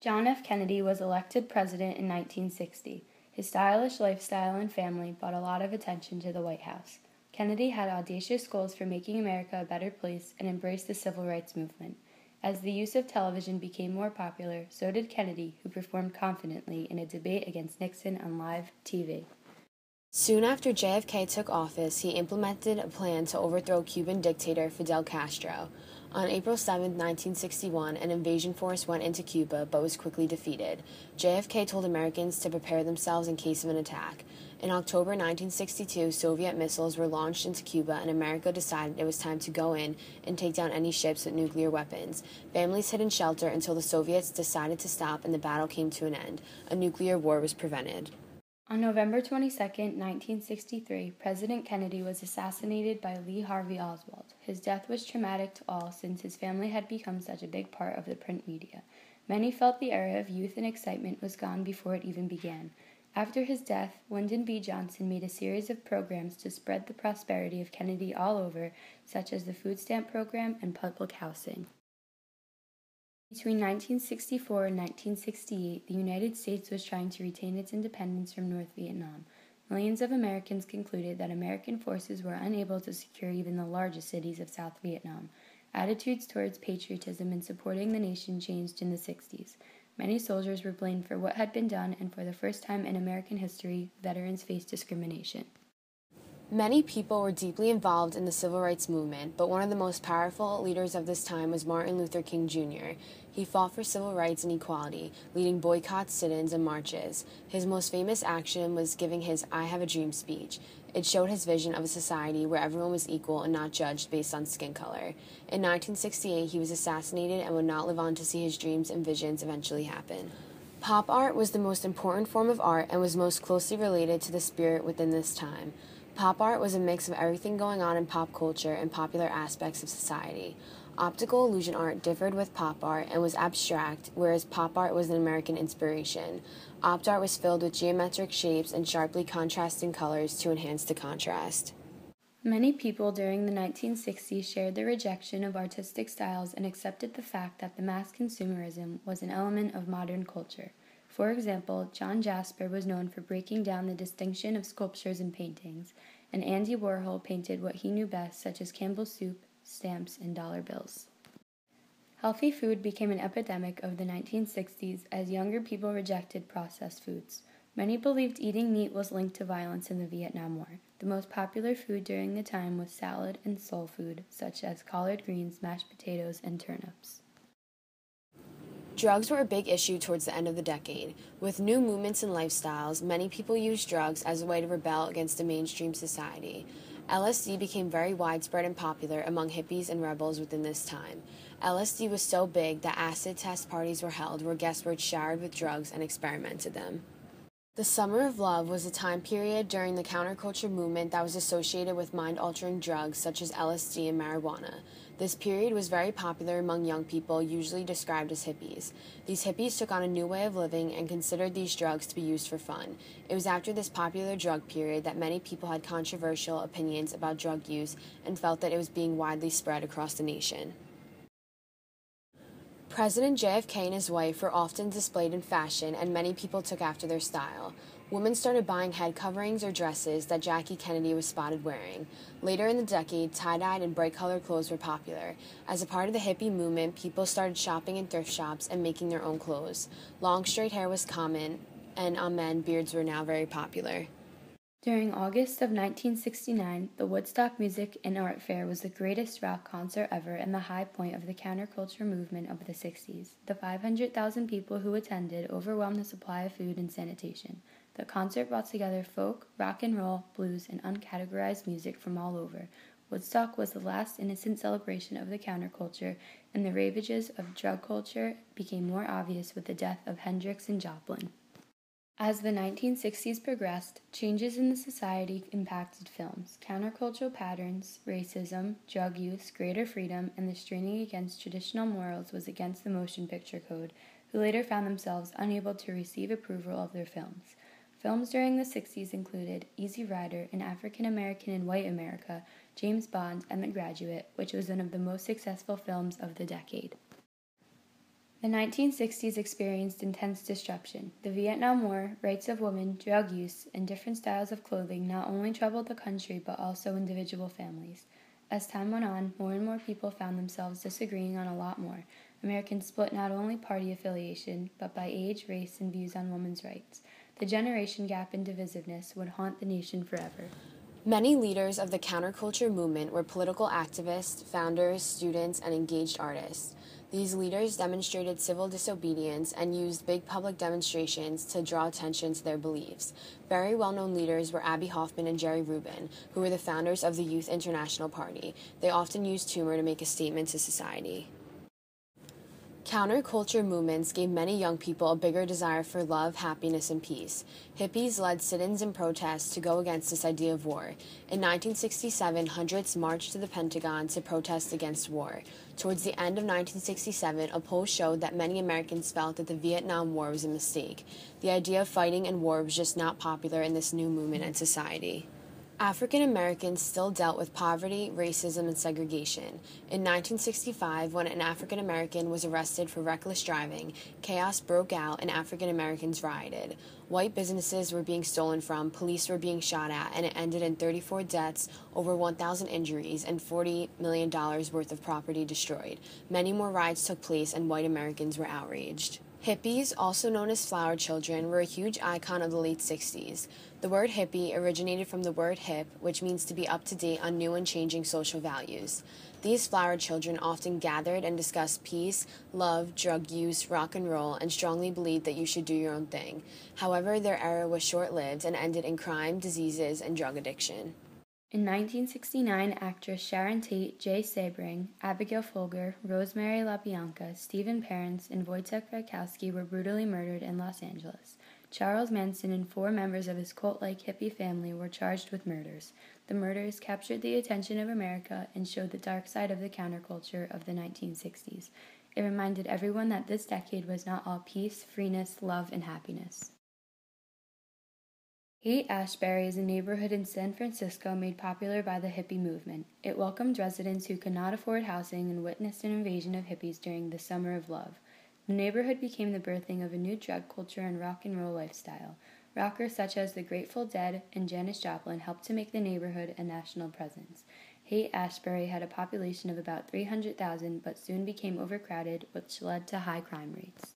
John F. Kennedy was elected president in 1960. His stylish lifestyle and family brought a lot of attention to the White House. Kennedy had audacious goals for making America a better place and embraced the civil rights movement. As the use of television became more popular, so did Kennedy, who performed confidently in a debate against Nixon on live TV. Soon after JFK took office, he implemented a plan to overthrow Cuban dictator Fidel Castro. On April 7, 1961, an invasion force went into Cuba but was quickly defeated. JFK told Americans to prepare themselves in case of an attack. In October 1962, Soviet missiles were launched into Cuba, and America decided it was time to go in and take down any ships with nuclear weapons. Families hid in shelter until the Soviets decided to stop and the battle came to an end. A nuclear war was prevented. On November 22, 1963, President Kennedy was assassinated by Lee Harvey Oswald. His death was traumatic to all since his family had become such a big part of the print media. Many felt the era of youth and excitement was gone before it even began. After his death, Lyndon B. Johnson made a series of programs to spread the prosperity of Kennedy all over, such as the food stamp program and public housing. Between 1964 and 1968, the United States was trying to retain its independence from North Vietnam. Millions of Americans concluded that American forces were unable to secure even the largest cities of South Vietnam. Attitudes towards patriotism and supporting the nation changed in the 60s. Many soldiers were blamed for what had been done, and for the first time in American history, veterans faced discrimination. Many people were deeply involved in the civil rights movement, but one of the most powerful leaders of this time was Martin Luther King Jr. He fought for civil rights and equality, leading boycotts, sit-ins, and marches. His most famous action was giving his I Have a Dream speech. It showed his vision of a society where everyone was equal and not judged based on skin color. In 1968, he was assassinated and would not live on to see his dreams and visions eventually happen. Pop art was the most important form of art and was most closely related to the spirit within this time. Pop art was a mix of everything going on in pop culture and popular aspects of society. Optical illusion art differed with pop art and was abstract, whereas pop art was an American inspiration. Opt art was filled with geometric shapes and sharply contrasting colors to enhance the contrast. Many people during the 1960s shared the rejection of artistic styles and accepted the fact that the mass consumerism was an element of modern culture. For example, John Jasper was known for breaking down the distinction of sculptures and paintings, and Andy Warhol painted what he knew best, such as Campbell's soup, stamps, and dollar bills. Healthy food became an epidemic of the 1960s as younger people rejected processed foods. Many believed eating meat was linked to violence in the Vietnam War. The most popular food during the time was salad and soul food, such as collard greens, mashed potatoes, and turnips. Drugs were a big issue towards the end of the decade. With new movements and lifestyles, many people used drugs as a way to rebel against the mainstream society. LSD became very widespread and popular among hippies and rebels within this time. LSD was so big that acid test parties were held where guests were showered with drugs and experimented them. The Summer of Love was a time period during the counterculture movement that was associated with mind-altering drugs such as LSD and marijuana. This period was very popular among young people, usually described as hippies. These hippies took on a new way of living and considered these drugs to be used for fun. It was after this popular drug period that many people had controversial opinions about drug use and felt that it was being widely spread across the nation. President JFK and his wife were often displayed in fashion, and many people took after their style. Women started buying head coverings or dresses that Jackie Kennedy was spotted wearing. Later in the decade, tie-dyed and bright-colored clothes were popular. As a part of the hippie movement, people started shopping in thrift shops and making their own clothes. Long straight hair was common, and on men, beards were now very popular. During August of 1969, the Woodstock Music and Art Fair was the greatest rock concert ever and the high point of the counterculture movement of the 60s. The 500,000 people who attended overwhelmed the supply of food and sanitation. The concert brought together folk, rock and roll, blues, and uncategorized music from all over. Woodstock was the last innocent celebration of the counterculture, and the ravages of drug culture became more obvious with the death of Hendrix and Joplin. As the 1960s progressed, changes in the society impacted films. Countercultural patterns, racism, drug use, greater freedom, and the straining against traditional morals was against the motion picture code, who later found themselves unable to receive approval of their films. Films during the 60s included Easy Rider, An African American in White America, James Bond, and The Graduate, which was one of the most successful films of the decade. The 1960s experienced intense disruption. The Vietnam War, rights of women, drug use, and different styles of clothing not only troubled the country but also individual families. As time went on, more and more people found themselves disagreeing on a lot more. Americans split not only party affiliation, but by age, race, and views on women's rights. The generation gap and divisiveness would haunt the nation forever. Many leaders of the counterculture movement were political activists, founders, students, and engaged artists. These leaders demonstrated civil disobedience and used big public demonstrations to draw attention to their beliefs. Very well-known leaders were Abbie Hoffman and Jerry Rubin, who were the founders of the Youth International Party. They often used humor to make a statement to society. Counterculture movements gave many young people a bigger desire for love, happiness, and peace. Hippies led sit-ins and protests to go against this idea of war. In 1967, hundreds marched to the Pentagon to protest against war. Towards the end of 1967, a poll showed that many Americans felt that the Vietnam War was a mistake. The idea of fighting in war was just not popular in this new movement and society. African Americans still dealt with poverty, racism, and segregation. In 1965, when an African American was arrested for reckless driving, chaos broke out and African Americans rioted. White businesses were being stolen from, police were being shot at, and it ended in 34 deaths, over 1,000 injuries, and $40 million worth of property destroyed. Many more riots took place, and white Americans were outraged. Hippies, also known as flower children, were a huge icon of the late 60s. The word hippie originated from the word hip, which means to be up to date on new and changing social values. These flower children often gathered and discussed peace, love, drug use, rock and roll, and strongly believed that you should do your own thing. However, their era was short-lived and ended in crime, diseases, and drug addiction. In 1969, actress Sharon Tate, Jay Sebring, Abigail Folger, Rosemary LaBianca, Stephen Parents, and Wojciech Frykowski were brutally murdered in Los Angeles. Charles Manson and 4 members of his cult-like hippie family were charged with murders. The murders captured the attention of America and showed the dark side of the counterculture of the 1960s. It reminded everyone that this decade was not all peace, freeness, love, and happiness. Haight Ashbury is a neighborhood in San Francisco made popular by the hippie movement. It welcomed residents who could not afford housing and witnessed an invasion of hippies during the Summer of Love. The neighborhood became the birthing of a new drug culture and rock and roll lifestyle. Rockers such as the Grateful Dead and Janis Joplin helped to make the neighborhood a national presence. Haight Ashbury had a population of about 300,000 but soon became overcrowded, which led to high crime rates.